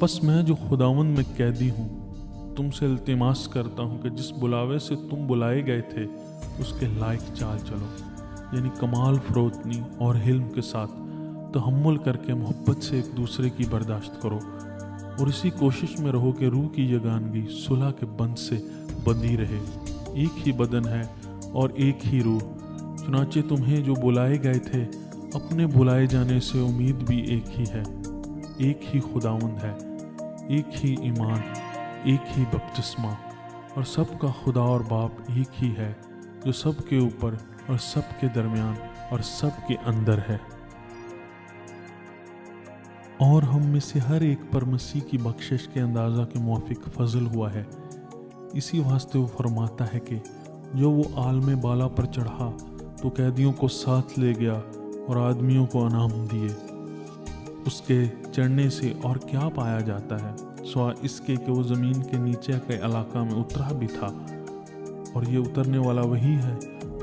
بس میں جو خداوند میں قیدی ہوں تم سے التماس کرتا ہوں کہ جس بلاوے سے تم بلائے گئے تھے اس کے لائق چال چلو، یعنی کمال فروتنی اور حلم کے ساتھ تحمل کر کے محبت سے ایک دوسرے کی برداشت کرو، اور اسی کوشش میں رہو کہ روح کی یگانگی صلح کے بند سے بندھی رہے۔ ایک ہی بدن ہے اور ایک ہی روح، چنانچہ تمہیں جو بلائے گئے تھے اپنے بلائے جانے سے امید بھی ایک ہی ہے۔ ایک ہی خداوند ہے، ایک ہی ایمان، ایک ہی بپتسمہ، اور سب کا خدا اور باپ ایک ہی ہے، جو سب کے اوپر اور سب کے درمیان اور سب کے اندر ہے۔ اور ہم میں سے ہر ایک پر مسیح کی بخشش کے اندازہ کے موافق فضل ہوا ہے۔ اسی واسطے وہ فرماتا ہے کہ جو وہ عالم بالا پر چڑھا تو قیدیوں کو ساتھ لے گیا اور آدمیوں کو انعام دیے۔ اس کے چڑھنے سے اور کیا پایا جاتا ہے سوا اس کے کہ وہ زمین کے نیچے کے علاقہ میں اترا بھی تھا، اور یہ اترنے والا وہی ہے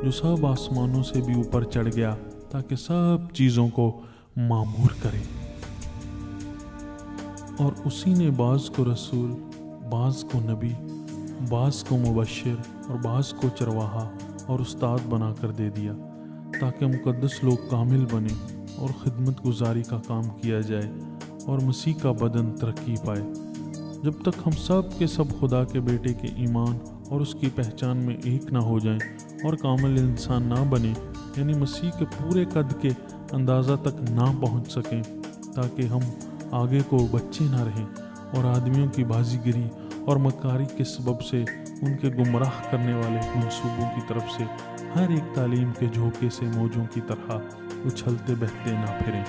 جو سب آسمانوں سے بھی اوپر چڑھ گیا تاکہ سب چیزوں کو معمور کرے۔ اور اسی نے بعض کو رسول، بعض کو نبی، بعض کو مبشر اور بعض کو چرواہا اور استاد بنا کر دے دیا، تاکہ مقدس لوگ کامل بنے اور خدمت گزاری کا کام کیا جائے اور مسیح کا بدن ترقی پائے، جب تک ہم سب کے سب خدا کے بیٹے کے ایمان اور اس کی پہچان میں ایک نہ ہو جائیں اور کامل انسان نہ بنے، یعنی مسیح کے پورے قد کے اندازہ تک نہ پہنچ سکیں، تاکہ ہم آگے کو بچے نہ رہیں اور آدمیوں کی بازی گری اور مکاری کے سبب سے ان کے گمراہ کرنے والے منصوبوں کی طرف سے ہر ایک تعلیم کے جھونکے سے موجوں کی طرح اچھلتے بہتے نہ پھریں،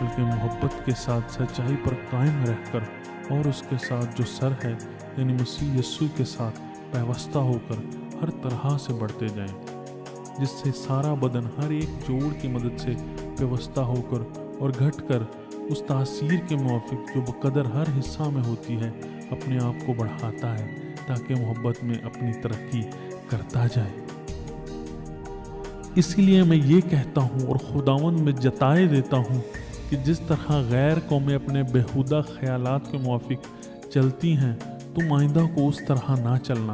بلکہ محبت کے ساتھ سچائی پر قائم رہ کر اور اس کے ساتھ جو سر ہے یعنی مسیح یسوع کے ساتھ پیوستہ ہو کر ہر طرح سے بڑھتے جائیں، جس سے سارا بدن ہر ایک جوڑ کی مدد سے پیوستہ ہو کر اور گھٹ کر اس تاثیر کے موافق جو بقدر ہر حصہ میں ہوتی ہے اپنے آپ کو بڑھاتا ہے، تاکہ محبت میں اپنی ترقی کرتا جائے۔ اسی لیے میں یہ کہتا ہوں اور خداوند میں جتائے دیتا ہوں کہ جس طرح غیر قومیں اپنے بیہودہ خیالات کے موافق چلتی ہیں، تم آئندہ کو اس طرح نہ چلنا،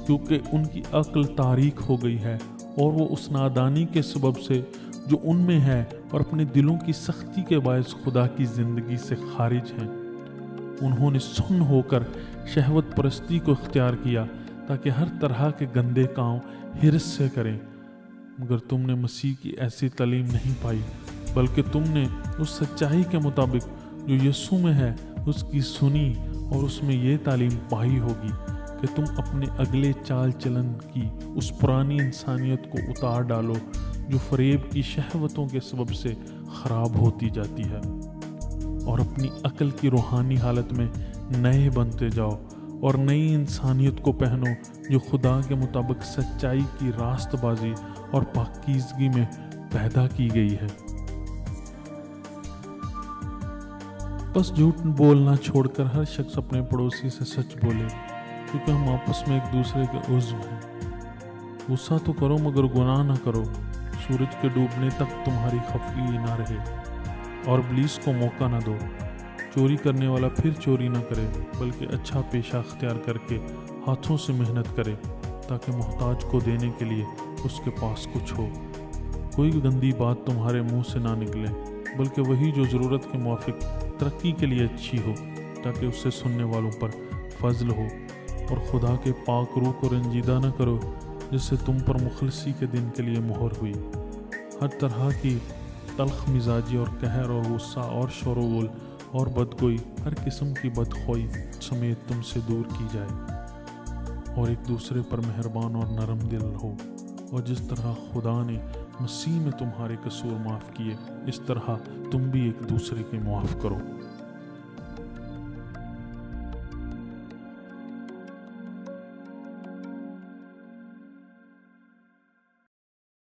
کیونکہ ان کی عقل تاریک ہو گئی ہے اور وہ اس نادانی کے سبب سے جو ان میں ہے اور اپنے دلوں کی سختی کے باعث خدا کی زندگی سے خارج ہیں۔ انہوں نے سن ہو کر شہوت پرستی کو اختیار کیا تاکہ ہر طرح کے گندے کام حرص سے کریں، مگر تم نے مسیح کی ایسی تعلیم نہیں پائی، بلکہ تم نے اس سچائی کے مطابق جو یسوع میں ہے اس کی سنی اور اس میں یہ تعلیم پائی ہوگی کہ تم اپنے اگلے چال چلن کی اس پرانی انسانیت کو اتار ڈالو جو فریب کی شہوتوں کے سبب سے خراب ہوتی جاتی ہے، اور اپنی عقل کی روحانی حالت میں نئے بنتے جاؤ اور نئی انسانیت کو پہنو جو خدا کے مطابق سچائی کی راست بازی اور پاکیزگی میں پیدا کی گئی ہے۔ بس جھوٹ بولنا چھوڑ کر ہر شخص اپنے پڑوسی سے سچ بولے، کیونکہ ہم آپس میں ایک دوسرے کے عضو ہیں۔ غصہ تو کرو مگر گناہ نہ کرو، سورج کے ڈوبنے تک تمہاری خفگی نہ رہے، اور ابلیس کو موقع نہ دو۔ چوری کرنے والا پھر چوری نہ کرے، بلکہ اچھا پیشہ اختیار کر کے ہاتھوں سے محنت کرے، تاکہ محتاج کو دینے کے لیے اس کے پاس کچھ ہو۔ کوئی گندی بات تمہارے منہ سے نہ نکلے، بلکہ وہی جو ضرورت کے موافق ترقی کے لیے اچھی ہو، تاکہ اس سے سننے والوں پر فضل ہو، اور خدا کے پاک روح کو رنجیدہ نہ کرو جس سے تم پر مخلصی کے دن کے لیے مہر ہوئی۔ ہر طرح کی تلخ مزاجی اور قہر اور غصہ اور شور و غل اور بدگوئی، ہر قسم کی بدخواہی سمیت تم سے دور کی جائے، اور ایک دوسرے پر مہربان اور نرم دل ہو، اور جس طرح خدا نے مسیح میں تمہارے قصور معاف کیے، اس طرح تم بھی ایک دوسرے کے معاف کرو۔